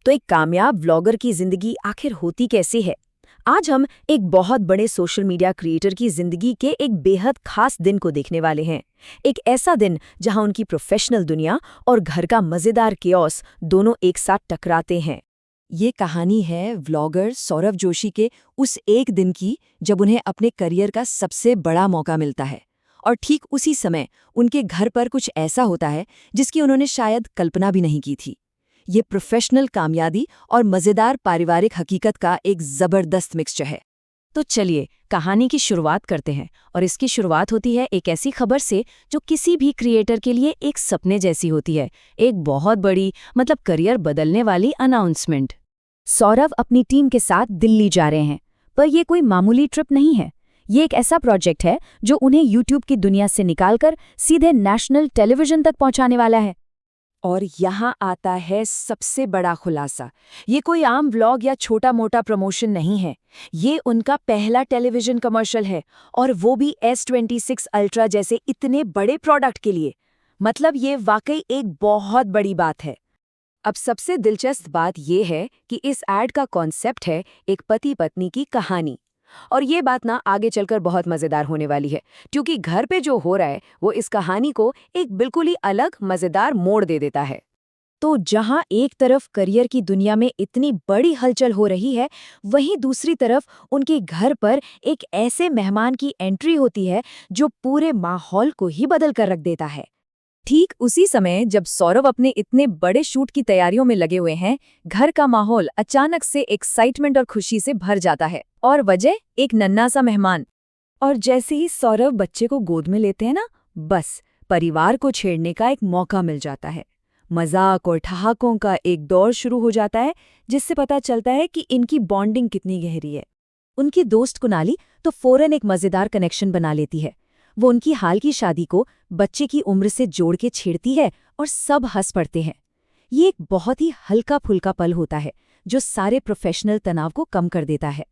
तो एक कामयाब व्लॉगर की जिंदगी आखिर होती कैसे है? आज हम एक बहुत बड़े सोशल मीडिया क्रिएटर की जिंदगी के एक बेहद खास दिन को देखने वाले हैं। एक ऐसा दिन जहां उनकी प्रोफेशनल दुनिया और घर का मजेदार केओस दोनों एक साथ टकराते हैं। ये कहानी है व्लॉगर सौरभ जोशी के उस एक दिन की जब उन्हें अपने करियर का सबसे बड़ा मौका मिलता है, और ठीक उसी समय उनके घर पर कुछ ऐसा होता है जिसकी उन्होंने शायद कल्पना भी नहीं की थी। ये प्रोफेशनल कामयाबी और मज़ेदार पारिवारिक हकीकत का एक ज़बरदस्त मिक्सचर है। तो चलिए कहानी की शुरुआत करते हैं, और इसकी शुरुआत होती है एक ऐसी खबर से जो किसी भी क्रिएटर के लिए एक सपने जैसी होती है। एक बहुत बड़ी करियर बदलने वाली अनाउंसमेंट। सौरभ अपनी टीम के साथ दिल्ली जा रहे हैं, पर यह कोई मामूली ट्रिप नहीं है। ये एक ऐसा प्रोजेक्ट है जो उन्हें यूट्यूब की दुनिया से निकालकर सीधे नेशनल टेलीविजन तक पहुंचाने वाला है। और यहाँ आता है सबसे बड़ा खुलासा। ये कोई आम व्लॉग या छोटा मोटा प्रमोशन नहीं है। ये उनका पहला टेलीविजन कमर्शियल है, और वो भी S26 अल्ट्रा जैसे इतने बड़े प्रोडक्ट के लिए। ये वाकई एक बहुत बड़ी बात है। अब सबसे दिलचस्प बात ये है कि इस ऐड का कॉन्सेप्ट है एक पति पत्नी की कहानी। और ये बात ना आगे चलकर बहुत मज़ेदार होने वाली है, क्योंकि घर पे जो हो रहा है वो इस कहानी को एक बिल्कुल ही अलग मज़ेदार मोड़ दे देता है। तो जहाँ एक तरफ करियर की दुनिया में इतनी बड़ी हलचल हो रही है, वहीं दूसरी तरफ उनके घर पर एक ऐसे मेहमान की एंट्री होती है जो पूरे माहौल को ही बदल कर रख देता है। ठीक उसी समय जब सौरभ अपने इतने बड़े शूट की तैयारियों में लगे हुए हैं, घर का माहौल अचानक से एक्साइटमेंट और खुशी से भर जाता है। और वजह एक नन्हा सा मेहमान। और जैसे ही सौरभ बच्चे को गोद में लेते हैं ना, बस परिवार को छेड़ने का एक मौका मिल जाता है। मजाक और ठहाकों का एक दौर शुरू हो जाता है, जिससे पता चलता है कि इनकी बॉन्डिंग कितनी गहरी है। उनकी दोस्त कुनाली तो फौरन एक मजेदार कनेक्शन बना लेती है। वो उनकी हाल की शादी को बच्चे की उम्र से जोड़ के छेड़ती है, और सब हंस पड़ते हैं। ये एक बहुत ही हल्का फुल्का पल होता है जो सारे प्रोफेशनल तनाव को कम कर देता है।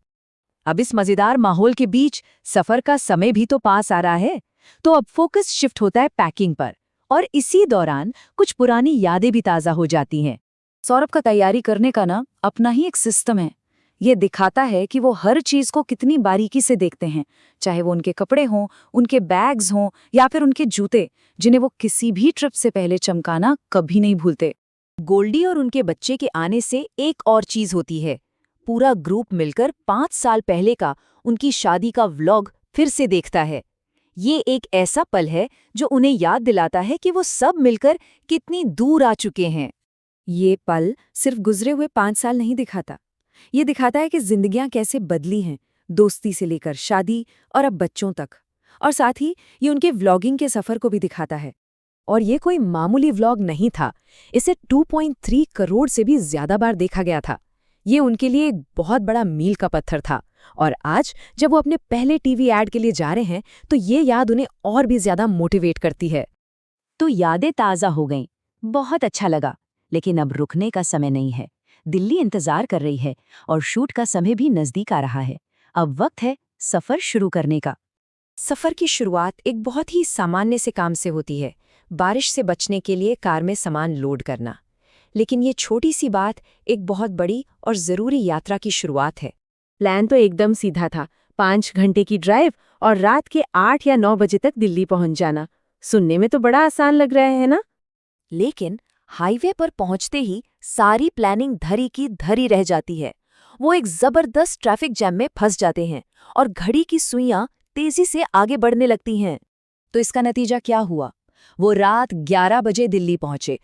अब इस मजेदार माहौल के बीच सफर का समय भी तो पास आ रहा है, तो अब फोकस शिफ्ट होता है पैकिंग पर। और इसी दौरान कुछ पुरानी यादें भी ताज़ा हो जाती हैं। सौरभ का तैयारी करने का ना अपना ही एक सिस्टम है। ये दिखाता है कि वो हर चीज़ को कितनी बारीकी से देखते हैं, चाहे वो उनके कपड़े हों, उनके बैग्स हों, या फिर उनके जूते, जिन्हें वो किसी भी ट्रिप से पहले चमकाना कभी नहीं भूलते। गोल्डी और उनके बच्चे के आने से एक और चीज़ होती है। पूरा ग्रुप मिलकर 5 साल पहले का उनकी शादी का व्लॉग फिर से देखता है। ये एक ऐसा पल है जो उन्हें याद दिलाता है कि वो सब मिलकर कितनी दूर आ चुके हैं। ये पल सिर्फ गुजरे हुए 5 साल नहीं दिखाता, ये दिखाता है कि जिंदगियां कैसे बदली हैं, दोस्ती से लेकर शादी और अब बच्चों तक। और साथ ही ये उनके व्लॉगिंग के सफ़र को भी दिखाता है। और ये कोई मामूली व्लॉग नहीं था, इसे 2.3 करोड़ से भी ज़्यादा बार देखा गया था। ये उनके लिए एक बहुत बड़ा मील का पत्थर था, और आज जब वो अपने पहले टीवी ऐड के लिए जा रहे हैं, तो ये याद उन्हें और भी ज़्यादा मोटिवेट करती है। तो यादें ताज़ा हो गईं, बहुत अच्छा लगा, लेकिन अब रुकने का समय नहीं है। दिल्ली इंतजार कर रही है, और शूट का समय भी नज़दीक आ रहा है। अब वक्त है सफ़र शुरू करने का। सफ़र की शुरुआत एक बहुत ही सामान्य से काम से होती है, बारिश से बचने के लिए कार में सामान लोड करना। लेकिन ये छोटी सी बात एक बहुत बड़ी और ज़रूरी यात्रा की शुरुआत है। प्लान तो एकदम सीधा था, 5 घंटे की ड्राइव और रात के 8 या 9 बजे तक दिल्ली पहुंच जाना। सुनने में तो बड़ा आसान लग रहा है ना? लेकिन हाईवे पर पहुंचते ही सारी प्लानिंग धरी की धरी रह जाती है। वो एक जबरदस्त ट्रैफिक जैम में फंस जाते हैं, और घड़ी की सुइयां तेजी से आगे बढ़ने लगती हैं। तो इसका नतीजा क्या हुआ? वो रात 11 बजे दिल्ली पहुंचे,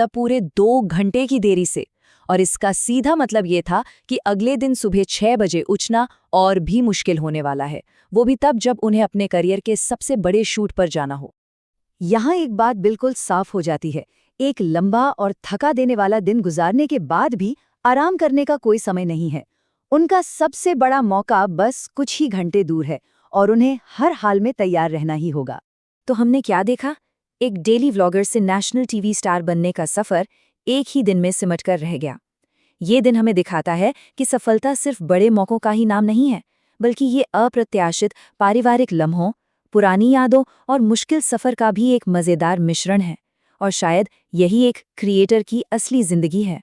पूरे 2 घंटे की देरी से। और इसका सीधा ये था कि अगले दिन सुबह 6 बजे उठना और भी मुश्किल होने वाला है, वो भी तब जब उन्हें अपने करियर के सबसे बड़े शूट पर जाना हो। यहाँ एक बात बिल्कुल साफ हो जाती है, एक लंबा और थका देने वाला दिन गुजारने के बाद भी आराम करने का कोई समय नहीं है। उनका सबसे बड़ा मौका बस कुछ ही घंटे दूर है, और उन्हें हर हाल में तैयार रहना ही होगा। तो हमने क्या देखा? एक डेली व्लॉगर से नेशनल टीवी स्टार बनने का सफ़र एक ही दिन में सिमट कर रह गया। ये दिन हमें दिखाता है कि सफलता सिर्फ बड़े मौक़ों का ही नाम नहीं है, बल्कि ये अप्रत्याशित पारिवारिक लम्हों, पुरानी यादों और मुश्किल सफ़र का भी एक मज़ेदार मिश्रण है। और शायद यही एक क्रिएटर की असली ज़िंदगी है।